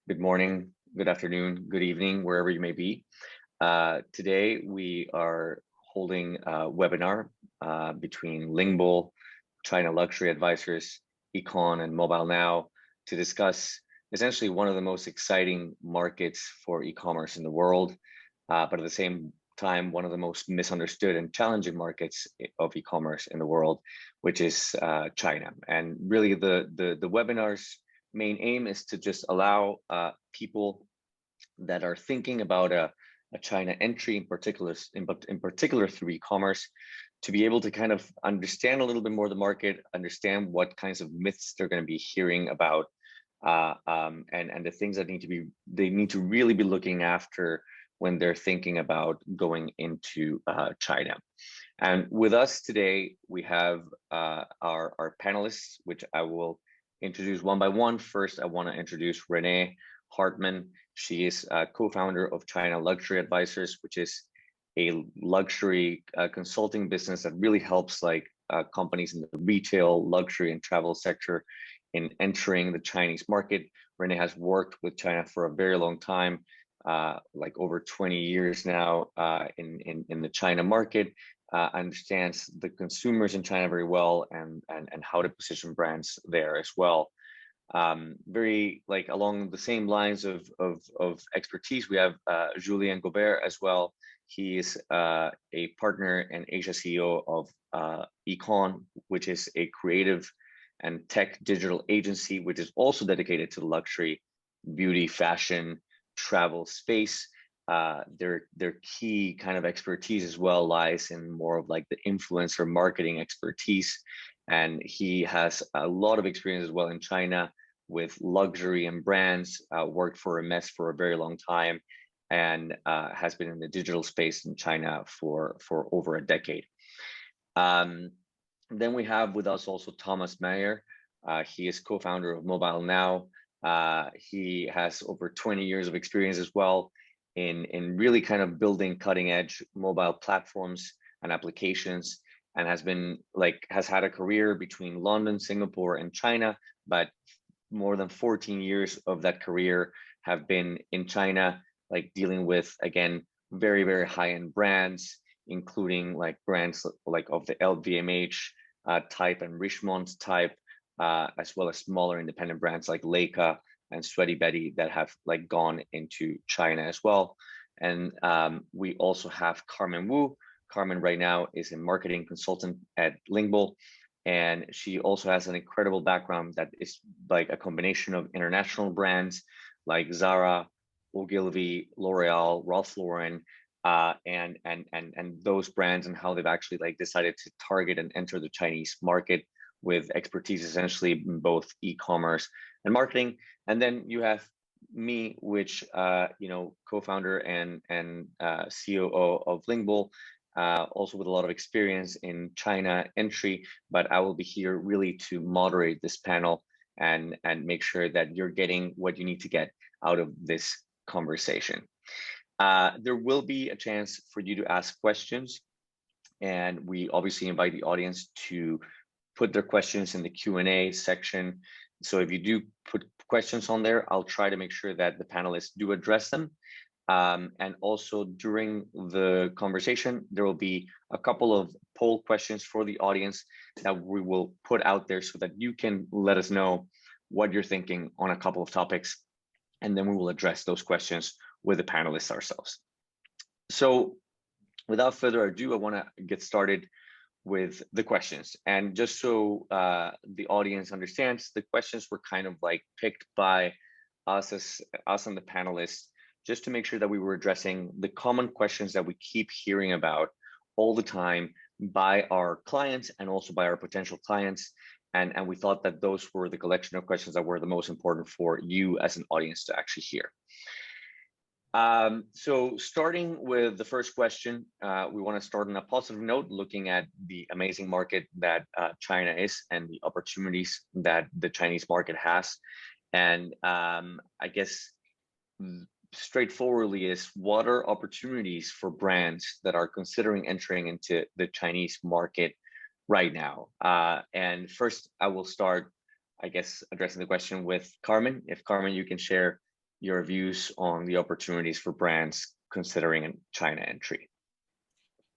good morning, good afternoon, good evening, wherever you may be. Today, we are holding a webinar between Lingble, China Luxury Advisors, Ykone, and Mobile Now to discuss essentially one of the most exciting markets for e-commerce in the world, but at the same time, one of the most misunderstood and challenging markets of e-commerce in the world, which is China. And really, the webinar's main aim is to just allow people that are thinking about a China entry in particular through e-commerce to be able to kind of understand a little bit more the market, understand what kinds of myths they're going to be hearing about, and the things that they need to really be looking after when they're thinking about going into China. And with us today, we have our panelists, which I will introduce one by one. First, I want to introduce Renee Hartman. She is a co-founder of China Luxury Advisors, which is a luxury consulting business that really helps companies in the retail, luxury, and travel sector in entering the Chinese market. Renee has worked with China for a very long time, like over 20 years now in the China market. Understands the consumers in China very well and how to position brands there as well. Very along the same lines of expertise, we have Julien Gobert as well. He is a partner and Asia CEO of Ykone, which is a creative and tech digital agency, which is also dedicated to the luxury, beauty, fashion, travel space. Their key kind of expertise as well lies in more of like the influencer marketing expertise. And he has a lot of experience as well in China with luxury and brands, worked for Hermes for a very long time, and has been in the digital space in China for over a decade. Then we have with us also Thomas Meyer. He is co-founder of Mobile Now. He has over 20 years of experience as well in really kind of building cutting edge mobile platforms and applications, and has had a career between London, Singapore, and China, but more than 14 years of that career have been in China, like dealing with, again, very, very high-end brands, including like brands like of the LVMH type and Richemont type, as well as smaller independent brands like Leica and Sweaty Betty that have like gone into China as well. And we also have Carmen Wu. Carmen right now is a marketing consultant at Lingble, and she also has an incredible background that is like a combination of international brands like Zara, Ogilvy, L'Oreal, Ralph Lauren, and those brands, and how they've actually like decided to target and enter the Chinese market with expertise essentially in both e-commerce and marketing. And then you have me, which co-founder and COO of Lingble, also with a lot of experience in China entry, but I will be here really to moderate this panel and make sure that you're getting what you need to get out of this conversation. There will be a chance for you to ask questions, and we obviously invite the audience to put their questions in the Q&A section. So if you do put questions on there, I'll try to make sure that the panelists do address them. And also during the conversation, there will be a couple of poll questions for the audience that we will put out there so that you can let us know what you're thinking on a couple of topics. And then we will address those questions with the panelists ourselves. So without further ado, I want to get started with the questions. And just so the audience understands, the questions were kind of like picked by us and the panelists, just to make sure that we were addressing the common questions that we keep hearing about all the time by our clients and also by our potential clients. And we thought that those were the collection of questions that were the most important for you as an audience to actually hear. So starting with the first question, we want to start on a positive note, looking at the amazing market that China is and the opportunities that the Chinese market has. And I guess straightforwardly is, what are opportunities for brands that are considering entering into the Chinese market right now? And first, I will start, I guess, addressing the question with Carmen. If Carmen, you can share your views on the opportunities for brands considering a China entry.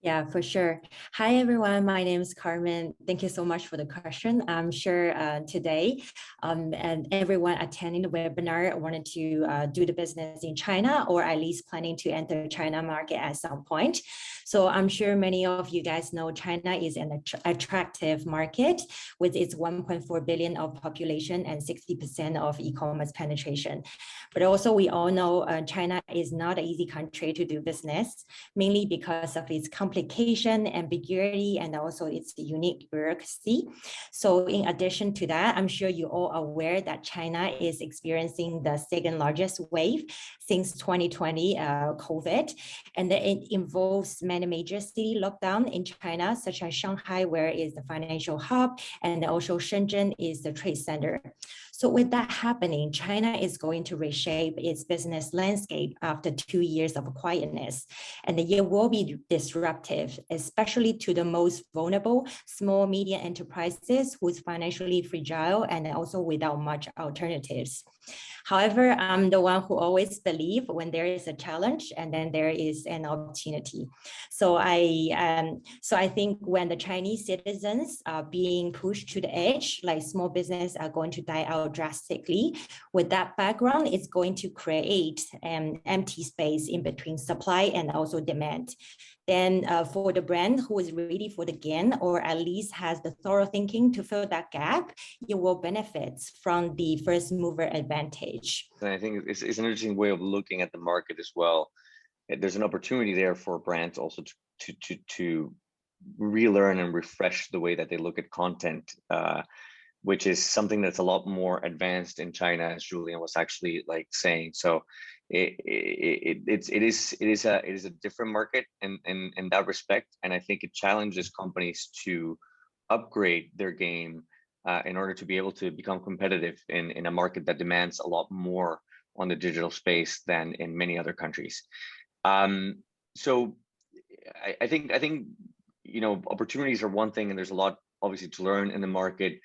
Yeah, for sure. Hi, everyone. My name is Carmen. Thank you so much for the question. I'm sure today and everyone attending the webinar wanted to do the business in China or at least planning to enter China market at some point. So I'm sure many of you guys know China is an attractive market with its 1.4 billion of population and 60% of e-commerce penetration. But also we all know China is not an easy country to do business, mainly because of its complication, ambiguity, and also its unique bureaucracy. So in addition to that, I'm sure you're all aware that China is experiencing the second largest wave since 2020 COVID, and that it involves many major city lockdown in China, such as Shanghai, where is the financial hub, and also Shenzhen is the trade center. So with that happening, China is going to reshape its business landscape after 2 years of quietness. And the year will be disruptive, especially to the most vulnerable small, medium enterprises who's financially fragile and also without much alternatives. However, I'm the one who always believe when there is a challenge and then there is an opportunity. So I think when the Chinese citizens are being pushed to the edge, like small business are going to die out drastically. With that background, it's going to create an empty space in between supply and also demand. Then for the brand who is ready for the gain, or at least has the thorough thinking to fill that gap, you will benefit from the first mover advantage. And I think it's an interesting way of looking at the market as well. There's an opportunity there for brands also to relearn and refresh the way that they look at content, which is something that's a lot more advanced in China, as Julian was actually like saying. So it is a different market in that respect, and I think it challenges companies to upgrade their game in order to be able to become competitive in a market that demands a lot more on the digital space than in many other countries. So I think opportunities are one thing, and there's a lot obviously to learn in the market.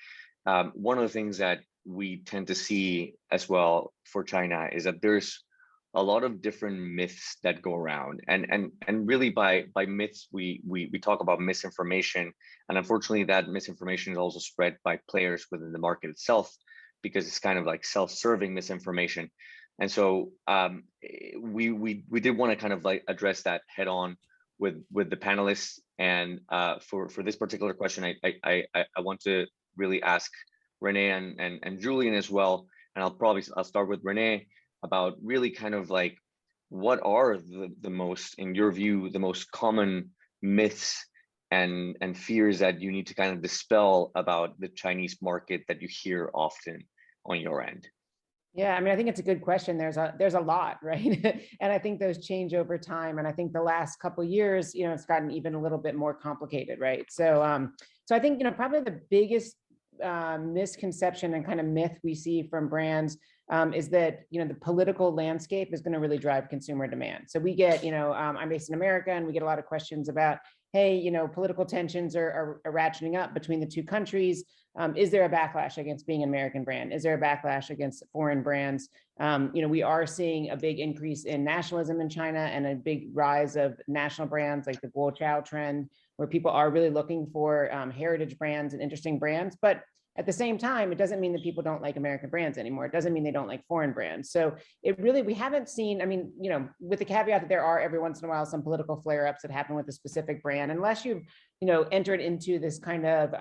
One of the things that we tend to see as well for China is that there's a lot of different myths that go around, and really by myths we talk about misinformation, and unfortunately that misinformation is also spread by players within the market itself, because it's kind of like self-serving misinformation. And so we did want to kind of like address that head on with the panelists. And for this particular question, I want to really ask Renee and Julian as well, and I'll start with Renee about really kind of like, what are the most, in your view, the most common myths and fears that you need to kind of dispel about the Chinese market that you hear often on your end? Yeah, I mean, I think it's a good question. There's a lot, right? And I think those change over time. And I think the last couple of years, it's gotten even a little bit more complicated, right? So, so I think, probably the biggest misconception and kind of myth we see from brands is that, the political landscape is going to really drive consumer demand. So we get, I'm based in America, and we get a lot of questions about, hey, political tensions are ratcheting up between the two countries. Is there a backlash against being an American brand? Is there a backlash against foreign brands? We are seeing a big increase in nationalism in China and a big rise of national brands like the Guoqiao trend, where people are really looking for heritage brands and interesting brands. But at the same time, it doesn't mean that people don't like American brands anymore. It doesn't mean they don't like foreign brands. So we haven't seen, I mean, with the caveat that there are every once in a while some political flare-ups that happen with a specific brand, unless you've, entered into this kind of,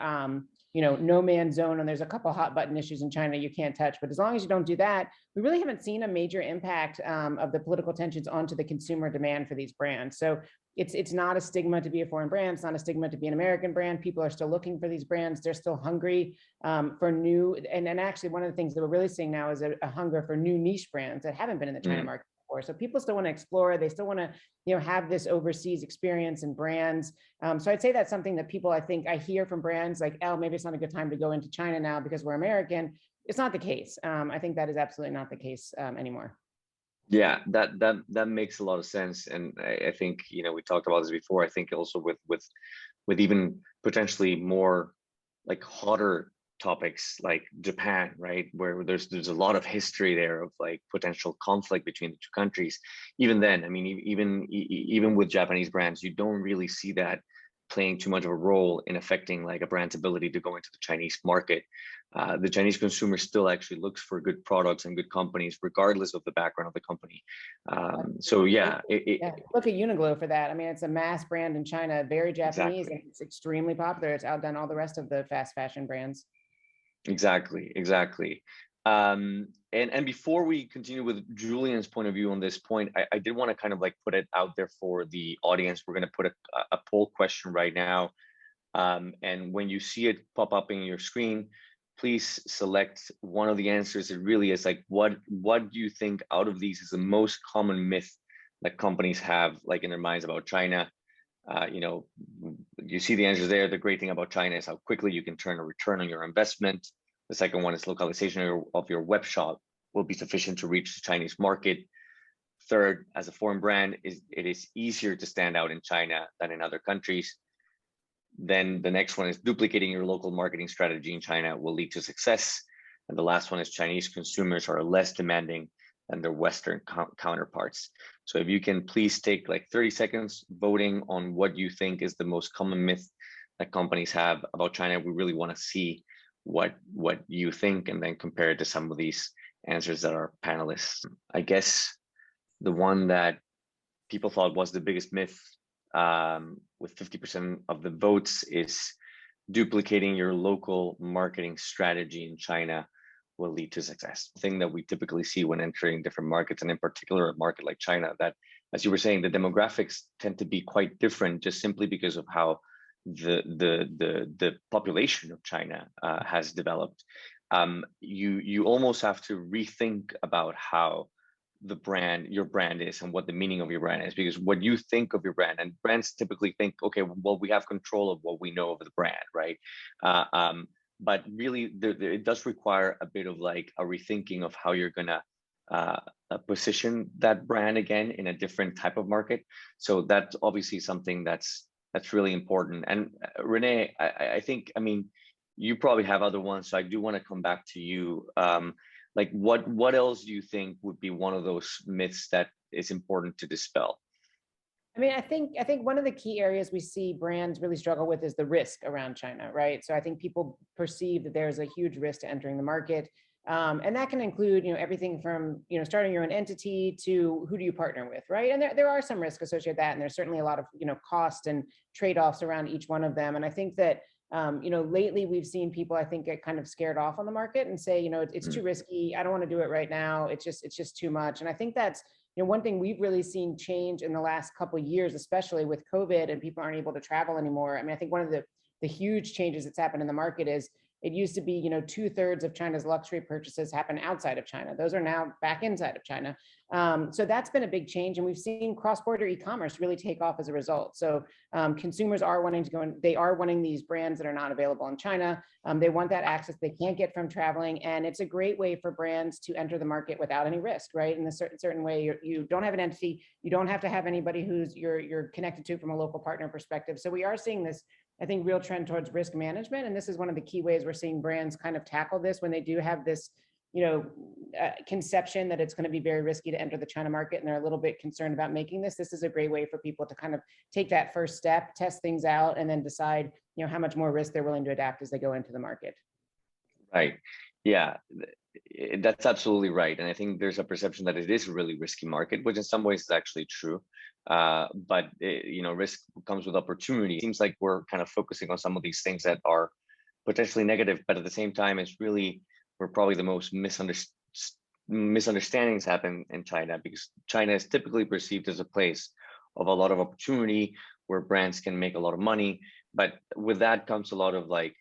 no man's zone, and there's a couple hot button issues in China you can't touch. But as long as you don't do that, we really haven't seen a major impact of the political tensions onto the consumer demand for these brands. So it's not a stigma to be a foreign brand. It's not a stigma to be an American brand. People are still looking for these brands. They're still hungry for new, and actually one of the things that we're really seeing now is a hunger for new niche brands that haven't been in the China market before. So people still want to explore. They still want to, have this overseas experience and brands. So I'd say that's something that people, I think I hear from brands like, oh, maybe it's not a good time to go into China now because we're American. It's not the case. I think that is absolutely not the case anymore. Yeah, that makes a lot of sense, and I think we talked about this before. I think also with even potentially more like hotter topics like Japan, right, where there's a lot of history there of like potential conflict between the two countries. Even then, I mean, even with Japanese brands, you don't really see that playing too much of a role in affecting like a brand's ability to go into the Chinese market. The Chinese consumer still actually looks for good products and good companies, regardless of the background of the company. So yeah, look at Uniqlo for that. I mean, it's a mass brand in China, very Japanese, exactly. and it's extremely popular. It's outdone all the rest of the fast fashion brands. Exactly. And before we continue with Julian's point of view on this point, I did want to kind of like put it out there for the audience. We're going to put a poll question right now. And when you see it pop up in your screen, please select one of the answers. It really is like, what do you think out of these is the most common myth that companies have like in their minds about China? You know, you see the answers there. The great thing about China is how quickly you can turn a return on your investment. The second one is localization of your web shop will be sufficient to reach the Chinese market. Third, as a foreign brand, it is easier to stand out in China than in other countries. Then the next one is duplicating your local marketing strategy in China will lead to success. And the last one is Chinese consumers are less demanding than their Western counterparts. So if you can please take like 30 seconds voting on what you think is the most common myth that companies have about China. We really want to see what you think and then compare it to some of these answers that our panelists. I guess the one that people thought was the biggest myth with 50% of the votes is duplicating your local marketing strategy in China will lead to success. The thing that we typically see when entering different markets, and in particular a market like China, that, as you were saying, the demographics tend to be quite different just simply because of how the population of China has developed. You almost have to rethink about how your brand is and what the meaning of your brand is, because what you think of your brand, and brands typically think, okay, well, we have control of what we know of the brand, right? But really, it does require a bit of like a rethinking of how you're gonna position that brand again in a different type of market. So that's obviously something that's really important. And Renee, I think, I mean, you probably have other ones, so I do want to come back to you. Like what else do you think would be one of those myths that is important to dispel? I mean, I think one of the key areas we see brands really struggle with is the risk around China, right? So I think people perceive that there's a huge risk to entering the market. And that can include, everything from, starting your own entity to who do you partner with, right? And there are some risks associated with that. And there's certainly a lot of, cost and trade-offs around each one of them. And I think that, lately we've seen people, I think, get kind of scared off on the market and say, it's too risky. I don't want to do it right now. It's just too much. And I think that's, one thing we've really seen change in the last couple of years, especially with COVID and people aren't able to travel anymore. I mean, I think one of the huge changes that's happened in the market is it used to be, 2/3 of China's luxury purchases happen outside of China. Those are now back inside of China. So that's been a big change. And we've seen cross-border e-commerce really take off as a result. So consumers are wanting to go in, they are wanting these brands that are not available in China. They want that access they can't get from traveling. And it's a great way for brands to enter the market without any risk, right? In a certain way, you don't have an entity, you don't have to have anybody who's you're connected to from a local partner perspective. So we are seeing this, I think, real trend towards risk management. And this is one of the key ways we're seeing brands kind of tackle this when they do have this, conception that it's going to be very risky to enter the China market. And they're a little bit concerned about making this. This is a great way for people to kind of take that first step, test things out, and then decide, how much more risk they're willing to adapt as they go into the market. Right. Yeah, that's absolutely right. And I think there's a perception that it is a really risky market, which in some ways is actually true. But risk comes with opportunity. It seems like we're kind of focusing on some of these things that are potentially negative, but at the same time, it's really where probably the most misunderstandings happen in China, because China is typically perceived as a place of a lot of opportunity where brands can make a lot of money. But with that comes a lot of like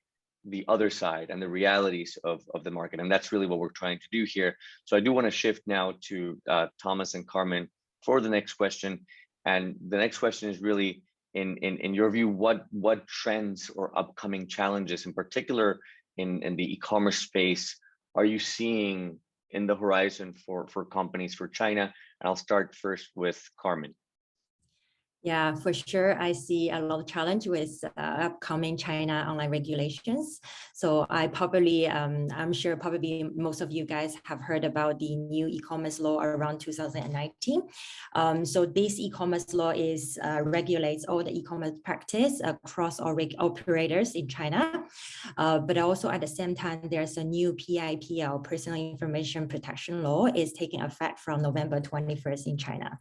the other side and the realities of the market. And that's really what we're trying to do here. So I do want to shift now to Thomas and Carmen for the next question. And the next question is really, in your view, what trends or upcoming challenges, in particular in the e-commerce space, are you seeing in the horizon for companies for China? And I'll start first with Carmen. Yeah, for sure. I see a lot of challenge with upcoming China online regulations. So I'm sure probably most of you guys have heard about the new e-commerce law around 2019. So this e-commerce law regulates all the e-commerce practice across all operators in China. But also at the same time, there's a new PIPL, Personal Information Protection Law, is taking effect from November 21st in China.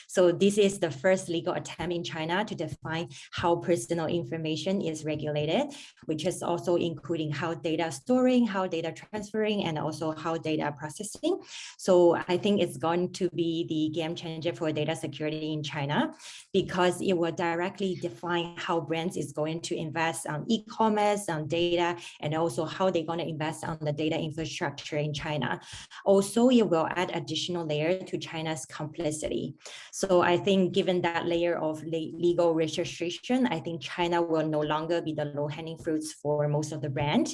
So this is the first legal attempt in China to define how personal information is regulated, which is also including how data storing, how data transferring, and also how data processing. So I think it's going to be the game changer for data security in China, because it will directly define how brands is going to invest on e-commerce, on data, and also how they're going to invest on the data infrastructure in China. Also, it will add additional layer to China's complexity. So I think given that layer of legal registration, I think China will no longer be the low-hanging fruits for most of the brand.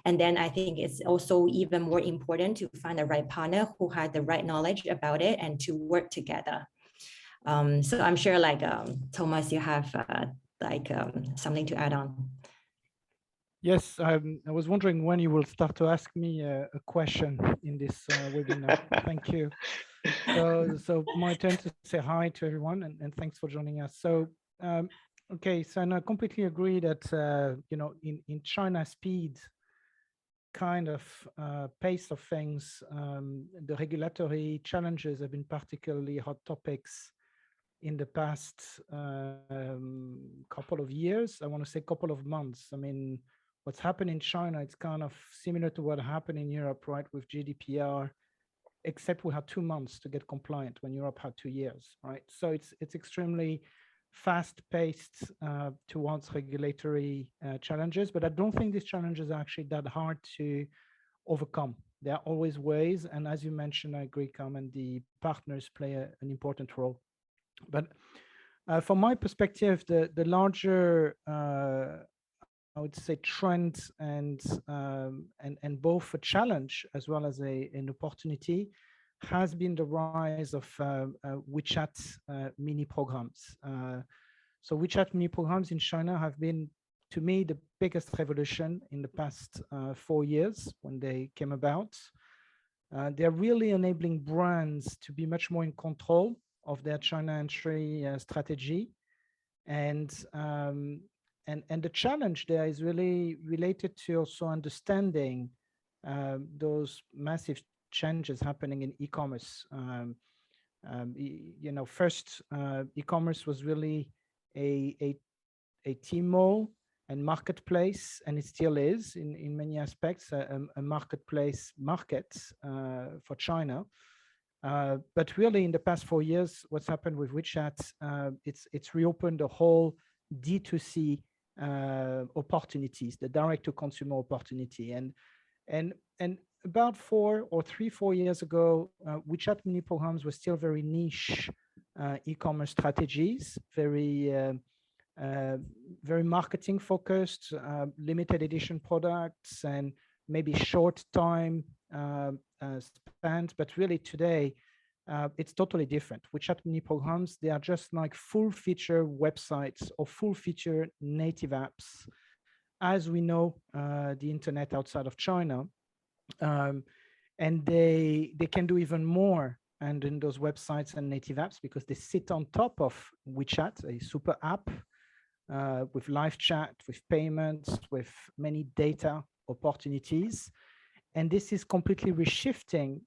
And then I think it's also even more important to find the right partner who has the right knowledge about it and to work together. So I'm sure Thomas, you have something to add on. Yes, I was wondering when you will start to ask me a question in this webinar. Thank you. So my turn to say hi to everyone, and thanks for joining us. So, okay, so I completely agree that, in China, speed kind of pace of things, the regulatory challenges have been particularly hot topics in the past couple of years. I want to say couple of months. I mean, what's happened in China, it's kind of similar to what happened in Europe, right, with GDPR, except we had 2 months to get compliant when Europe had 2 years, right? So it's extremely fast-paced towards regulatory challenges, but I don't think these challenges are actually that hard to overcome. There are always ways, and as you mentioned, I agree, Carmen, the partners play an important role. But from my perspective, the larger I would say trend and both a challenge as well as an opportunity has been the rise of WeChat mini programs. So WeChat mini programs in China have been, to me, the biggest revolution in the past 4 years when they came about. They're really enabling brands to be much more in control of their China entry strategy. And the challenge there is really related to also understanding those massive changes happening in e-commerce. First, e-commerce was really a Tmall and marketplace, and it still is in many aspects a marketplace market for China. But really, in the past 4 years, what's happened with WeChat, it's reopened the whole D2C opportunities, the direct-to-consumer opportunity, and about 4 years ago, WeChat mini programs were still very niche e-commerce strategies, very marketing focused, limited edition products, and maybe short time spent. But really today, it's totally different. WeChat mini programs, they are just like full feature websites or full feature native apps. As we know, the internet outside of China, and they can do even more and in those websites and native apps because they sit on top of WeChat, a super app with live chat, with payments, with many data opportunities. And this is completely reshifting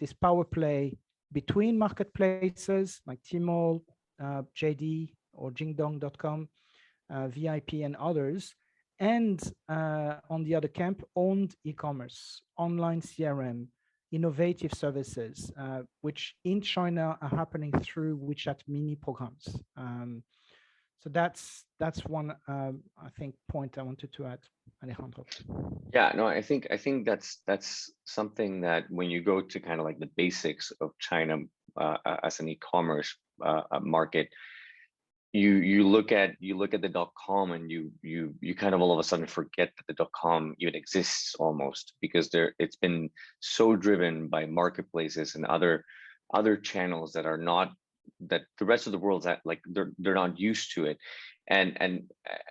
this power play between marketplaces like Tmall, JD, or Jingdong.com, VIP, and others, and on the other camp, owned e-commerce, online CRM, innovative services, which in China are happening through WeChat mini programs. So that's one I think point I wanted to add, Alejandro. Yeah, no, I think that's something that when you go to kind of like the basics of China as an e-commerce market, you look at the .com and you kind of all of a sudden forget that the .com even exists almost, because it's been so driven by marketplaces and other channels that are not the rest of the world's at, like they're not used to it. And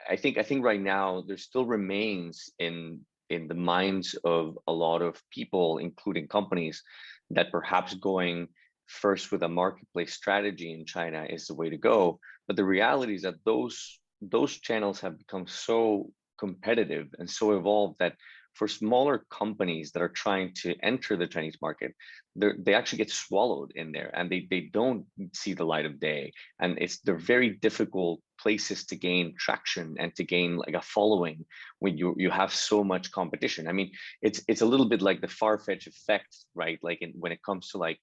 I think right now there still remains in the minds of a lot of people, including companies, that perhaps going first with a marketplace strategy in China is the way to go. But the reality is that those channels have become so competitive and so evolved that for smaller companies that are trying to enter the Chinese market, they actually get swallowed in there, and they don't see the light of day. And they're very difficult places to gain traction and to gain like a following when you have so much competition. I mean, it's a little bit like the Farfetch effect, right? Like when it comes to like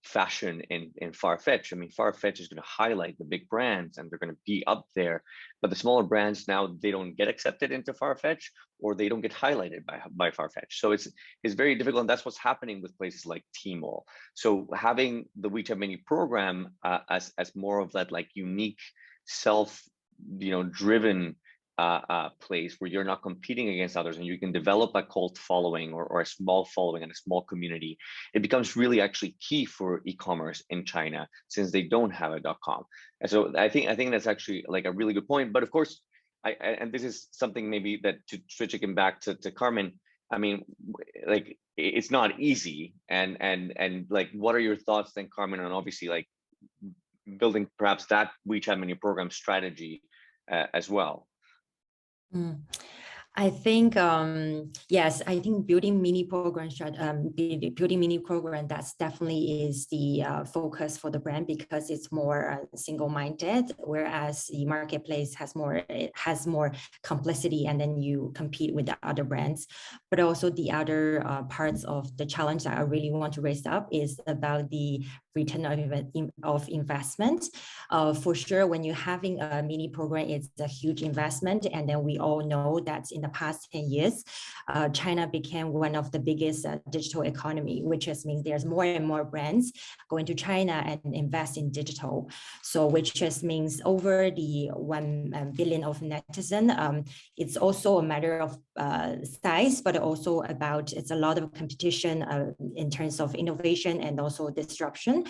fashion in Farfetch. I mean, Farfetch is going to highlight the big brands and they're going to be up there, but the smaller brands now, they don't get accepted into Farfetch, or they don't get highlighted by Farfetch. So it's very difficult, and that's what's happening with places like Tmall. So having the WeChat Mini program as more of that like unique self driven place where you're not competing against others and you can develop a cult following or a small following and a small community, it becomes really actually key for e-commerce in China, since they don't have a .com. And so I think that's actually like a really good point. But of course, and this is something maybe that to switching back to Carmen, I mean, like it's not easy. And like, what are your thoughts then, Carmen, on obviously like building perhaps that WeChat Mini program strategy as well? I think yes, I think building mini program building mini program, that's definitely is the focus for the brand, because it's more single-minded, whereas the marketplace has more complexity, and then you compete with the other brands. But also the other parts of the challenge that I really want to raise up is about the return of investment. For sure, when you're having a mini program, it's a huge investment, and then we all know that in the past 10 years, China became one of the biggest digital economy, which just means there's more and more brands going to China and invest in digital. So which just means over the 1 billion of netizen, it's also a matter of size, but also about it's a lot of competition in terms of innovation and also disruption.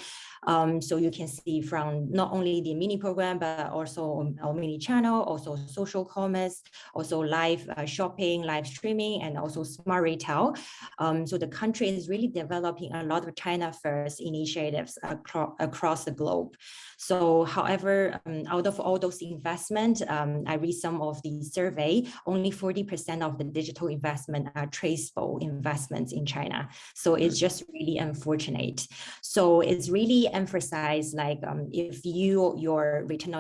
So you can see from not only the mini program, but also our mini channel, also social commerce, also live shopping, live streaming, and also smart retail. So the country is really developing a lot of China first initiatives across the globe. So however, out of all those investments, I read some of the survey, only 40% of the digital investment are traceable investments in China. So it's just really unfortunate. So it's really emphasized like if your return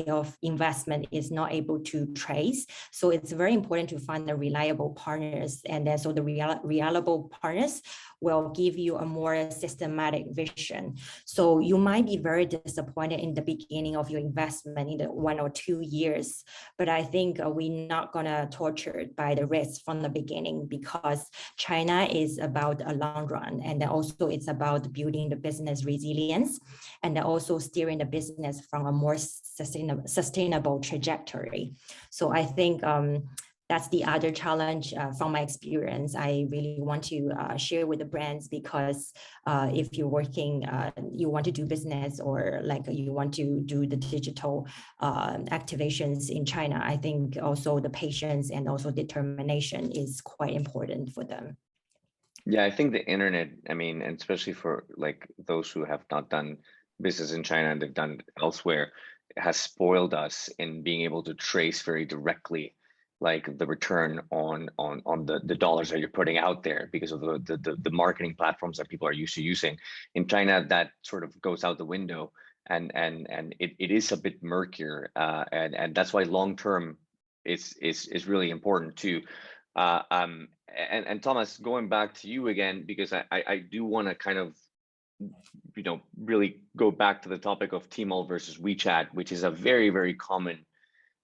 of investment is not able to trace, so it's very important to find the reliable partners, and then so the reliable partners will give you a more systematic vision. So you might be very disappointed in the beginning of your investment in the 1 or 2 years, but I think we're not gonna tortured by the risk from the beginning, because China is about a long run, and also it's about building the business resilience, and also steering the business from a more sustainable trajectory. So I think that's the other challenge from my experience. I really want to share with the brands, because if you're working, you want to do business, or like you want to do the digital activations in China, I think also the patience and also determination is quite important for them. Yeah, I think the internet, I mean, and especially for like those who have not done business in China and they've done it elsewhere, has spoiled us in being able to trace very directly like the return on the dollars that you're putting out there, because of the marketing platforms that people are used to using. In China, that sort of goes out the window, and it is a bit murkier, and that's why long term is really important too. And Thomas, going back to you again, because I do want to kind of really go back to the topic of Tmall versus WeChat, which is a very, very common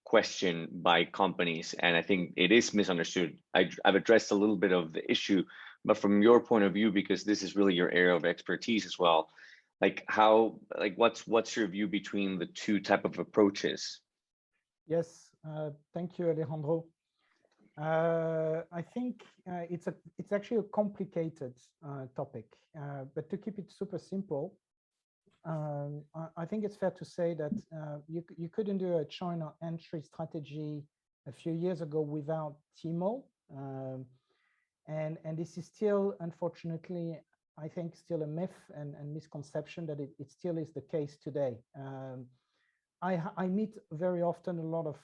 question by companies, and I think it is misunderstood. I've addressed a little bit of the issue, but from your point of view, because this is really your area of expertise as well, like what's your view between the two type of approaches? Yes, thank you, Alejandro. I think it's actually a complicated topic, but to keep it super simple, I think it's fair to say that you couldn't do a China entry strategy a few years ago without Tmall. And this is still, unfortunately, I think still a myth and misconception that it still is the case today. I meet very often a lot of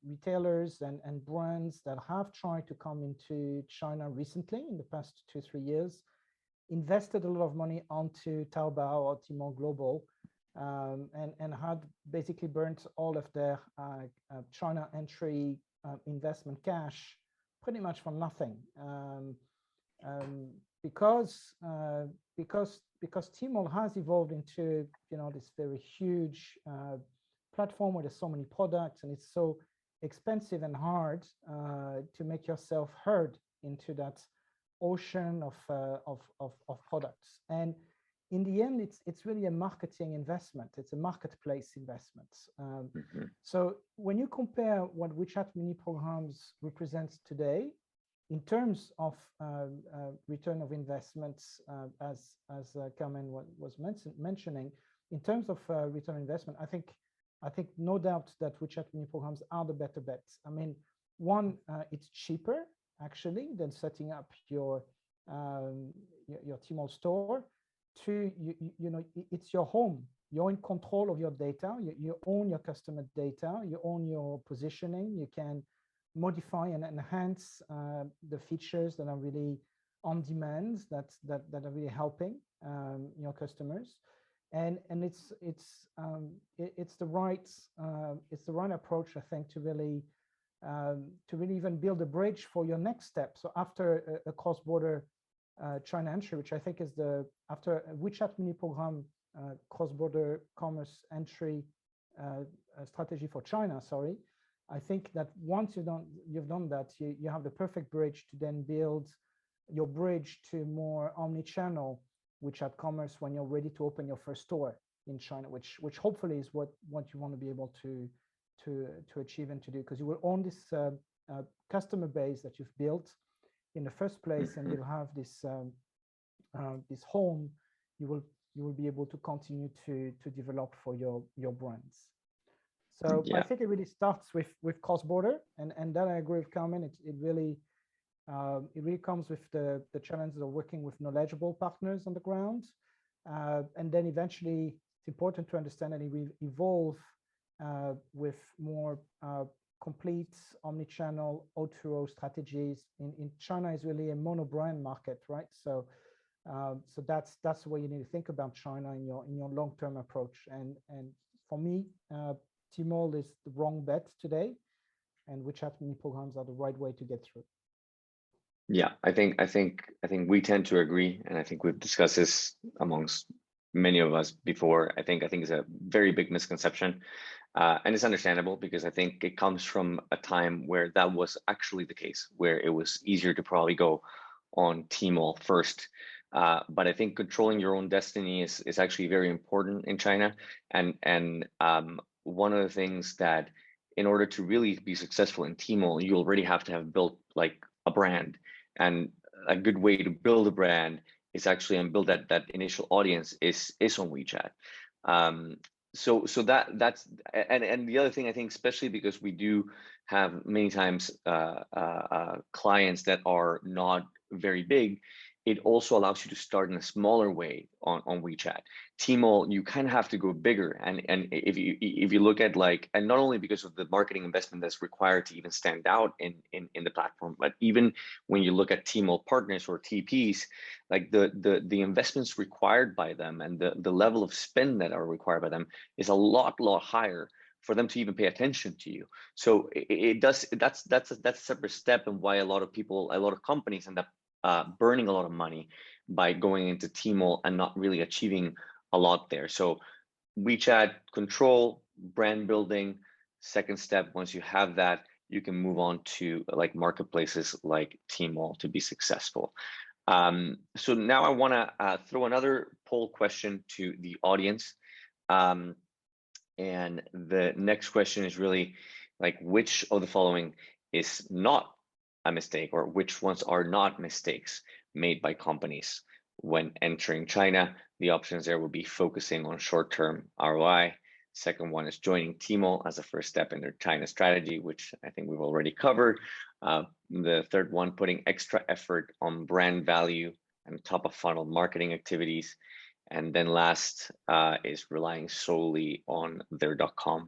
retailers and brands that have tried to come into China recently in the past 2-3 years, invested a lot of money onto Taobao or Tmall Global, and had basically burnt all of their China entry investment cash pretty much for nothing, because Tmall has evolved into this very huge platform where there's so many products, and it's so expensive and hard to make yourself heard into that ocean of products. And in the end, it's really a marketing investment. It's a marketplace investment. So when you compare what WeChat mini programs represents today in terms of return of investments, as Carmen was mentioning, in terms of return on investment, I think no doubt that WeChat mini programs are the better bets. I mean, one, it's cheaper actually than setting up your Tmall store. Two, it's your home. You're in control of your data. You own your customer data. You own your positioning. You can modify and enhance the features that are really on demand, that are really helping your customers. And it's the right approach, I think, to really even build a bridge for your next step. So after a cross-border China entry, which I think is after a WeChat mini program cross-border commerce entry strategy for China, sorry, I think that once you've done that, you have the perfect bridge to then build your bridge to more omni-channel WeChat commerce when you're ready to open your first store in China, which hopefully is what you want to be able to achieve and to do, because you will own this customer base that you've built in the first place, and you'll have this this home you will be able to continue to develop for your brands. So I think it really starts with cross-border, and that I agree with Carmen. It really comes with the challenges of working with knowledgeable partners on the ground, and then eventually it's important to understand that it will evolve with more complete omni-channel O2O strategies. In China is really a mono-brand market, right? So that's the way you need to think about China in your long-term approach. And for me, Tmall is the wrong bet today, and WeChat mini programs are the right way to get through. Yeah, I think we tend to agree, and I think we've discussed this amongst many of us before. I think it's a very big misconception, and it's understandable, because I think it comes from a time where that was actually the case, where it was easier to probably go on Tmall first. But I think controlling your own destiny is actually very important in China, and one of the things that, in order to really be successful in Tmall, you already have to have built like a brand, and a good way to build a brand is actually, and build that initial audience is on WeChat. So that's and the other thing, I think, especially because we do have many times clients that are not very big, it also allows you to start in a smaller way on WeChat. Tmall, you kind of have to go bigger, and if you look at and not only because of the marketing investment that's required to even stand out in the platform, but even when you look at Tmall partners or TPs, like the investments required by them and the level of spend that are required by them is a lot higher for them to even pay attention to you. So that's a separate step, and why a lot of companies end up burning a lot of money by going into Tmall and not really achieving a lot there. So WeChat control, brand building, second step. Once you have that, you can move on to like marketplaces like Tmall to be successful. So now I want to throw another poll question to the audience. And the next question is really like, which of the following is not a mistake, or which ones are not mistakes made by companies when entering China. The options there will be focusing on short-term ROI. Second one is joining Tmall as a first step in their China strategy, which I think we've already covered. The third one, putting extra effort on brand value and top of funnel marketing activities. And then last is relying solely on their .com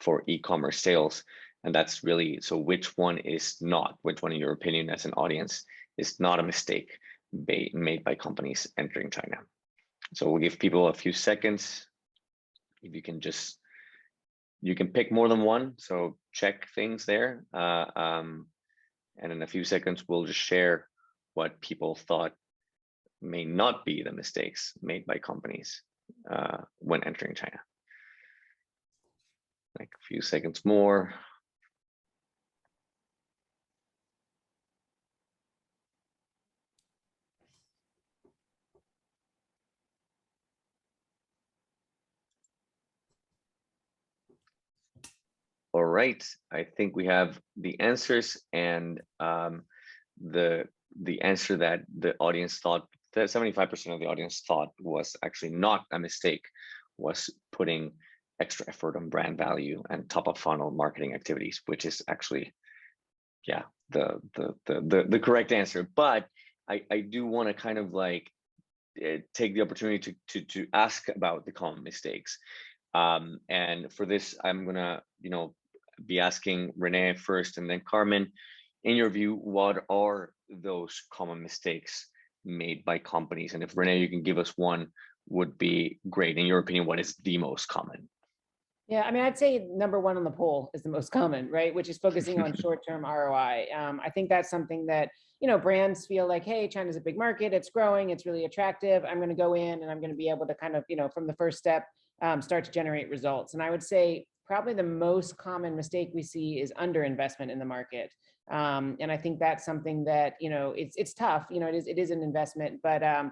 for e-commerce sales. And that's really, so which one is not, which one in your opinion as an audience is not a mistake made by companies entering China? So we'll give people a few seconds. If you can just, you can pick more than one, so check things there. And in a few seconds, we'll just share what people thought may not be the mistakes made by companies when entering China. Like a few seconds more. All right, I think we have the answers, and the answer that the audience thought, that 75% of the audience thought was actually not a mistake, was putting extra effort on brand value and top of funnel marketing activities, which is actually, yeah, the correct answer. But I do want to kind of like take the opportunity to ask about the common mistakes. And for this, I'm gonna, be asking Renee first and then Carmen. In your view, what are those common mistakes made by companies? And if Renee, you can give us one, would be great. In your opinion, what is the most common? Yeah, I mean, I'd say number one on the poll is the most common, right? Which is focusing on short-term ROI. I think that's something that, brands feel like, hey, China's a big market, it's growing, it's really attractive. I'm going to go in and I'm going to be able to kind of, from the first step, start to generate results. And I would say probably the most common mistake we see is underinvestment in the market. And I think that's something that, it's tough, it is an investment, but, I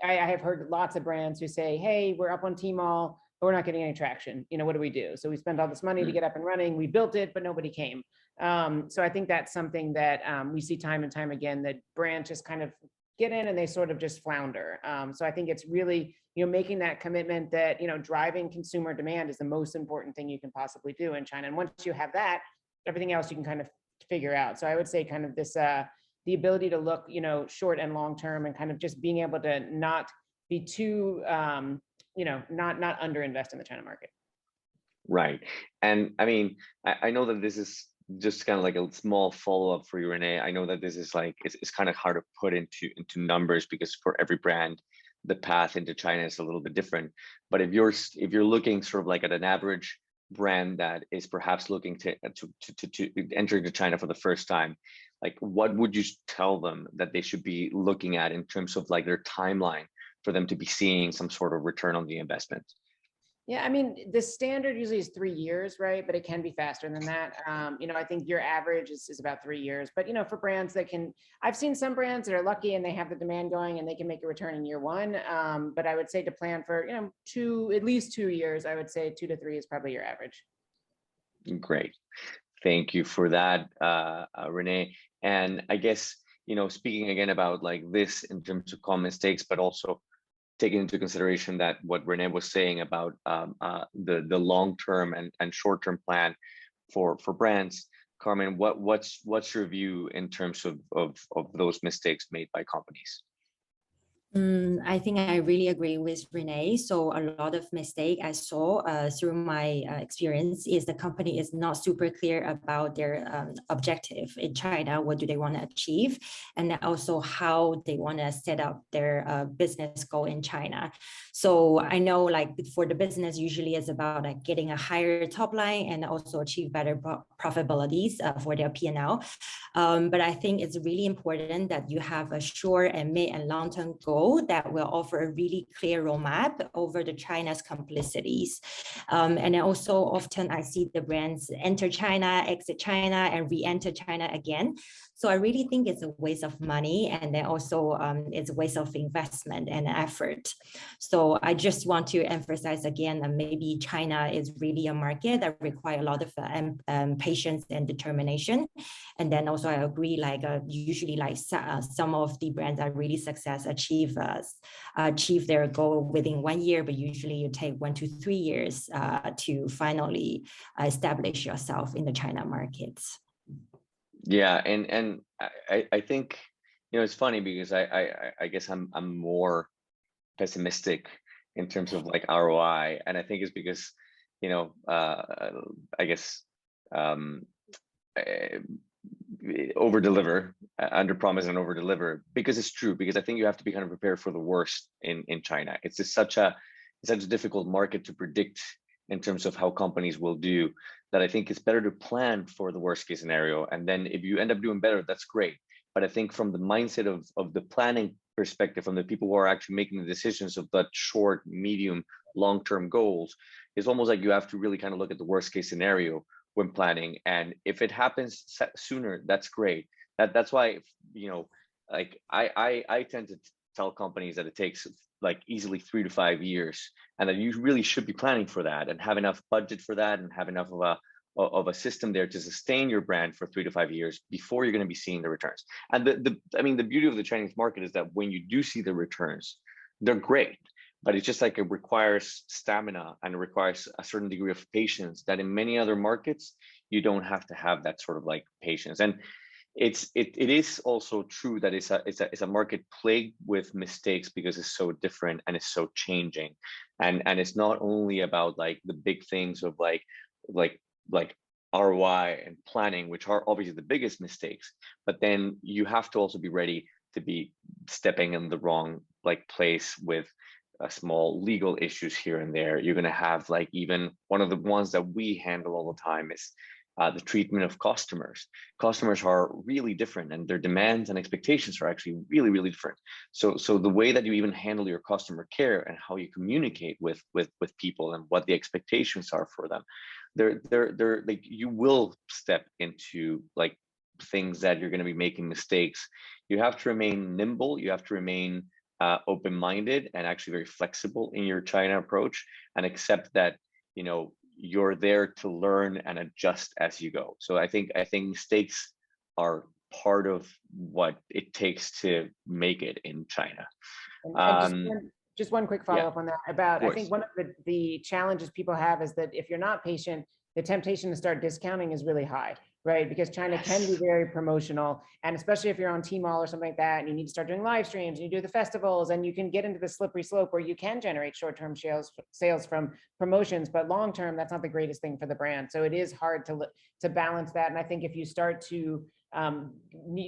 have heard lots of brands who say, hey, we're up on Tmall, but we're not getting any traction. What do we do? So we spent all this money to get up and running. We built it, but nobody came. So I think that's something that we see time and time again, that brands just kind of get in and they sort of just flounder. So I think it's really, making that commitment that, driving consumer demand is the most important thing you can possibly do in China. And once you have that, everything else you can kind of figure out. So I would say kind of this, the ability to look, short and long term, and kind of just being able to not be too, not underinvest in the China market. Right. And I mean, I know that this is just kind of like a small follow-up for you, Renee. I know that this is like, it's kind of hard to put into numbers, because for every brand, the path into China is a little bit different. But if you're looking sort of like at an average brand that is perhaps looking to enter into China for the first time, like what would you tell them that they should be looking at in terms of like their timeline for them to be seeing some sort of return on the investment? Yeah, I mean, the standard usually is 3 years, right? But it can be faster than that. I think your average is about 3 years. But, for brands that can, I've seen some brands that are lucky and they have the demand going and they can make a return in year one. But I would say to plan for, at least 2 years, I would say 2 to 3 is probably your average. Great. Thank you for that, Renee. And I guess, speaking again about like this in terms of common mistakes, but also taking into consideration that what Renee was saying about the long-term and short-term plan for brands, Carmen, what's your view in terms of those mistakes made by companies? I think I really agree with Renee. So a lot of mistake I saw through my experience is the company is not super clear about their objective in China. What do they want to achieve? And also how they want to set up their business goal in China. So I know like for the business, usually it's about like getting a higher top line and also achieve better profitabilities for their P&L. But I think it's really important that you have a short and mid and long-term goal that will offer a really clear roadmap over the China's complexities. And also often I see the brands enter China, exit China, and re-enter China again. So I really think it's a waste of money, and then also it's a waste of investment and effort. So I just want to emphasize again that maybe China is really a market that requires a lot of patience and determination. And then also I agree, like usually like some of the brands that really success achieve their goal within 1 year, but usually you take 1 to 3 years to finally establish yourself in the China markets. Yeah, and I think, you know, it's funny because I guess I'm more pessimistic in terms of like ROI, and I think it's because, you know, I guess over deliver, under promise and over deliver, because it's true, because I think you have to be kind of prepared for the worst in China. It's just such a difficult market to predict in terms of how companies will do, that I think it's better to plan for the worst case scenario. And then if you end up doing better, that's great. But I think from the mindset of the planning perspective, from the people who are actually making the decisions of that short, medium, long-term goals, it's almost like you have to really kind of look at the worst case scenario when planning. And if it happens sooner, that's great. That's why, you know, like I tend to tell companies that it takes like easily 3 to 5 years, and that you really should be planning for that and have enough budget for that and have enough of a system there to sustain your brand for 3 to 5 years before you're going to be seeing the returns. And I mean, the beauty of the Chinese market is that when you do see the returns, they're great, but it's just like it requires stamina and it requires a certain degree of patience that in many other markets, you don't have to have that sort of like patience. And it is also true that it's a market plagued with mistakes because it's so different and it's so changing, and it's not only about like the big things of like ROI and planning, which are obviously the biggest mistakes, but then you have to also be ready to be stepping in the wrong like place with small legal issues here and there. You're going to have like, even one of the ones that we handle all the time is the treatment of customers. Customers are really different, and their demands and expectations are actually really, really different. So the way that you even handle your customer care and how you communicate with people and what the expectations are for them, they're like, you will step into like things that you're going to be making mistakes. You have to remain nimble. You have to remain open-minded and actually very flexible in your China approach, and accept that, you know, you're there to learn and adjust as you go. So I think mistakes are part of what it takes to make it in China. Just one quick follow-up on that. About, I think one of the challenges people have is that if you're not patient, the temptation to start discounting is really high, right? Because China can be very promotional, and especially if you're on Tmall or something like that, and you need to start doing live streams, and you do the festivals, and you can get into the slippery slope where you can generate short-term sales from promotions, but long-term, that's not the greatest thing for the brand. So it is hard to balance that. And I think if you start to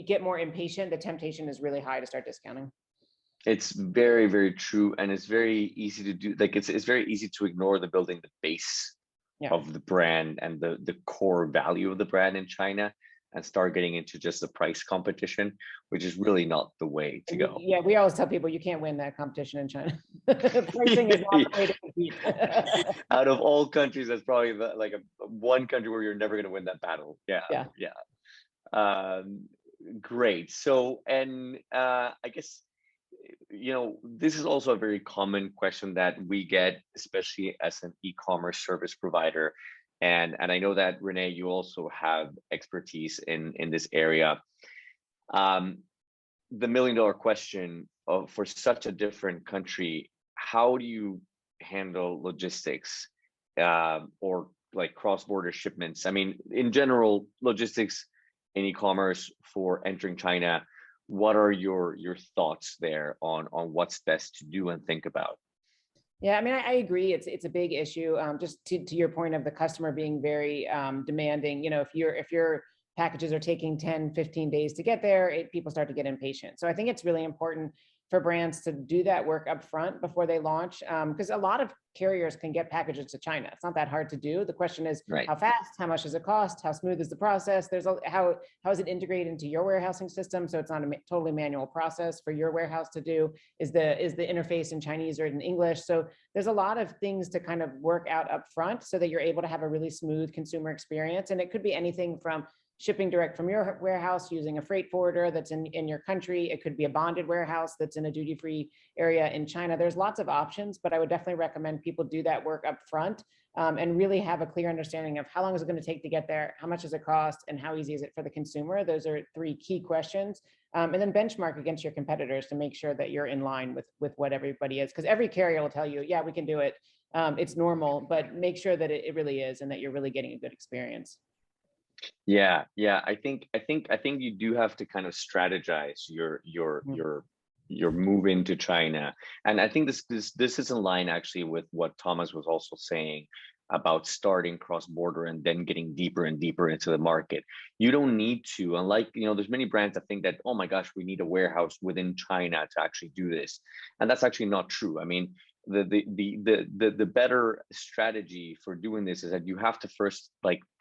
get more impatient, the temptation is really high to start discounting. It's very, very true, and it's very easy to do. Like it's very easy to ignore the building the base of the brand and the core value of the brand in China, and start getting into just the price competition, which is really not the way to go. Yeah, we always tell people you can't win that competition in China. Pricing is not the way to compete. Out of all countries, that's probably one country where you're never going to win that battle. Yeah. Great. So, and I guess, you know, this is also a very common question that we get, especially as an e-commerce service provider. And I know that, Renee, you also have expertise in this area. The $1 million question for such a different country, how do you handle logistics or like cross-border shipments? I mean, in general, logistics in e-commerce for entering China, what are your thoughts there on what's best to do and think about? Yeah, I mean, I agree. It's a big issue. Just to your point of the customer being very demanding, you know, if your packages are taking 10, 15 days to get there, people start to get impatient. So I think it's really important for brands to do that work up front before they launch, because a lot of carriers can get packages to China. It's not that hard to do. The question is how fast, how much does it cost, how smooth is the process? How is it integrated into your warehousing system, so it's not a totally manual process for your warehouse to do? Is the interface in Chinese or in English? So there's a lot of things to kind of work out up front so that you're able to have a really smooth consumer experience. And it could be anything from shipping direct from your warehouse using a freight forwarder that's in your country. It could be a bonded warehouse that's in a duty-free area in China. There's lots of options, but I would definitely recommend people do that work up front and really have a clear understanding of how long is it going to take to get there, how much does it cost, and how easy is it for the consumer. Those are three key questions. And then benchmark against your competitors to make sure that you're in line with what everybody is. Because every carrier will tell you, yeah, we can do it. It's normal, but make sure that it really is and that you're really getting a good experience. Yeah, I think you do have to kind of strategize your move into China. And I think this is in line actually with what Thomas was also saying about starting cross-border and then getting deeper and deeper into the market. You don't need to, unlike, there's many brands that think that, oh my gosh, we need a warehouse within China to actually do this. And that's actually not true. I mean, the better strategy for doing this is that you have to first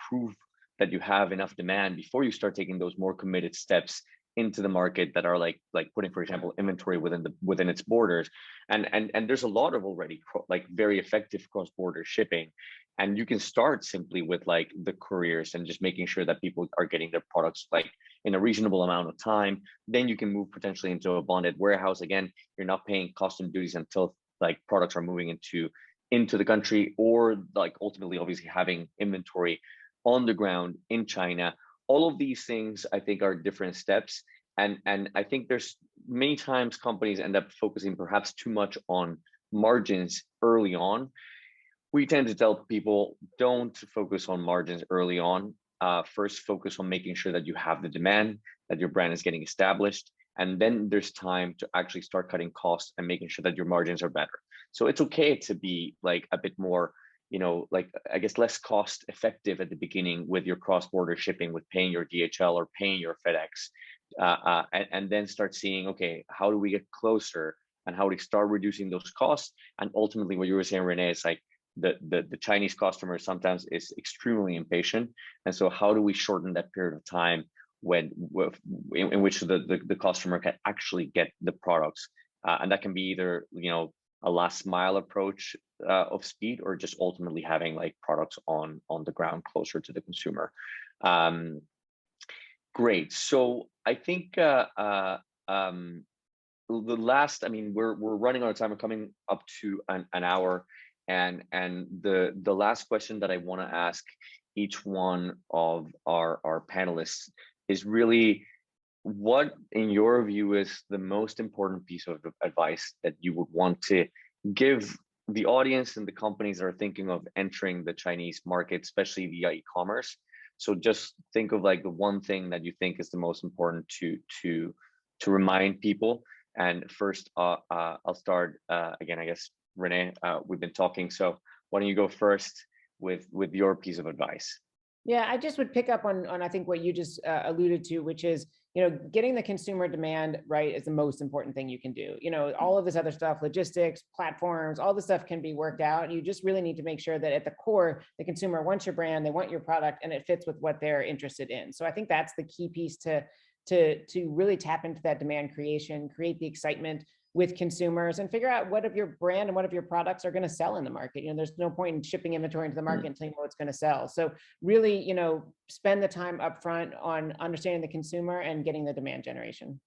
prove that you have enough demand before you start taking those more committed steps into the market that are like putting, for example, inventory within its borders. And there's a lot of already very effective cross-border shipping. And you can start simply with the couriers and just making sure that people are getting their products in a reasonable amount of time. Then you can move potentially into a bonded warehouse. Again, you're not paying custom duties until products are moving into the country, or ultimately obviously having inventory on the ground in China. All of these things I think are different steps. And I think there's many times companies end up focusing perhaps too much on margins early on. We tend to tell people, don't focus on margins early on. First focus on making sure that you have the demand, that your brand is getting established. And then there's time to actually start cutting costs and making sure that your margins are better. So it's okay to be a bit more, I guess, less cost effective at the beginning with your cross-border shipping, with paying your DHL or paying your FedEx, and then start seeing, okay, how do we get closer and how do we start reducing those costs? And ultimately, what you were saying, Renee, is the Chinese customer sometimes is extremely impatient, and so how do we shorten that period of time in which the customer can actually get the products, and that can be either a last mile approach of speed, or just ultimately having products on the ground closer to the consumer. Great. So I think the last, we're running out of time. We're coming up to an hour, and the last question that I want to ask each one of our panelists is really, what in your view is the most important piece of advice that you would want to give the audience and the companies that are thinking of entering the Chinese market, especially via e-commerce? So just think of the one thing that you think is the most important to remind people. And first, I'll start again, I guess, Renee, we've been talking, so why don't you go first with your piece of advice? Yeah, I just would pick up on I think what you just alluded to, which is, getting the consumer demand right is the most important thing you can do. All of this other stuff, logistics, platforms, all this stuff can be worked out. You just really need to make sure that at the core, the consumer wants your brand, they want your product, and it fits with what they're interested in. So I think that's the key piece to really tap into that demand creation, create the excitement with consumers, and figure out what of your brand and what of your products are going to sell in the market. There's no point in shipping inventory into the market until you know what's going to sell. So really, spend the time up front on understanding the consumer and getting the demand generation.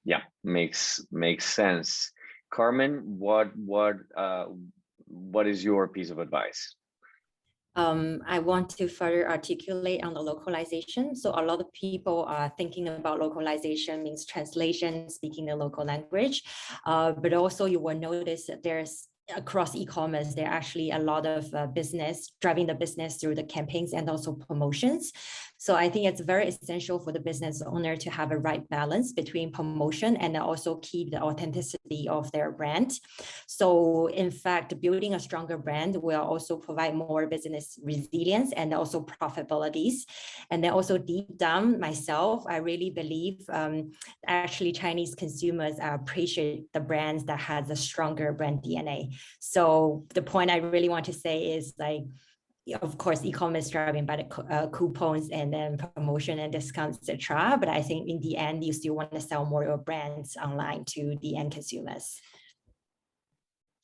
Yeah, makes sense. Carmen, what is your piece of advice? I want to further articulate on the localization. So a lot of people are thinking about localization means translation, speaking the local language, but also you will notice that there's across e-commerce, there are actually a lot of business driving the business through the campaigns and also promotions. So I think it's very essential for the business owner to have a right balance between promotion and also keep the authenticity of their brand. So in fact, building a stronger brand will also provide more business resilience and also profitabilities. And then also deep down myself, I really believe actually Chinese consumers appreciate the brands that has a stronger brand DNA. So the point I really want to say is of course, e-commerce driving by the coupons and then promotion and discounts, etc. But I think in the end, you still want to sell more of your brands online to the end consumers.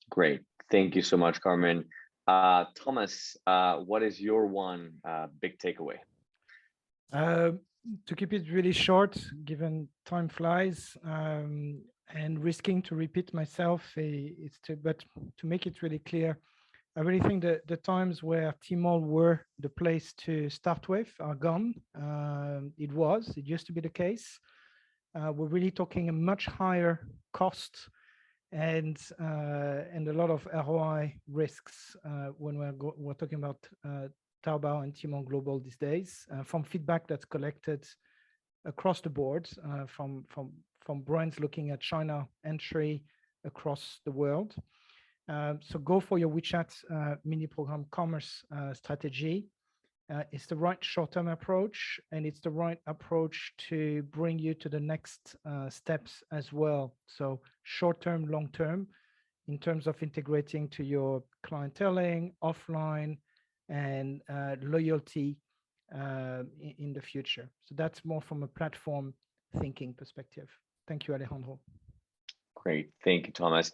Great. Thank you so much, Carmen. Thomas, what is your one big takeaway? Uh, to keep it really short, given time flies, and risking to repeat myself, but to make it really clear, I really think that the times where Tmall were the place to start with are gone. It used to be the case. We're really talking a much higher cost and a lot of ROI risks when we're talking about Taobao and Tmall Global these days, from feedback that's collected across the board from brands looking at China entry across the world. So go for your WeChat mini program commerce strategy. It's the right short-term approach, and it's the right approach to bring you to the next steps as well. So short-term, long-term, in terms of integrating to your clienteling, offline, and loyalty in the future. So that's more from a platform thinking perspective. Thank you, Alejandro. Great. Thank you, Thomas.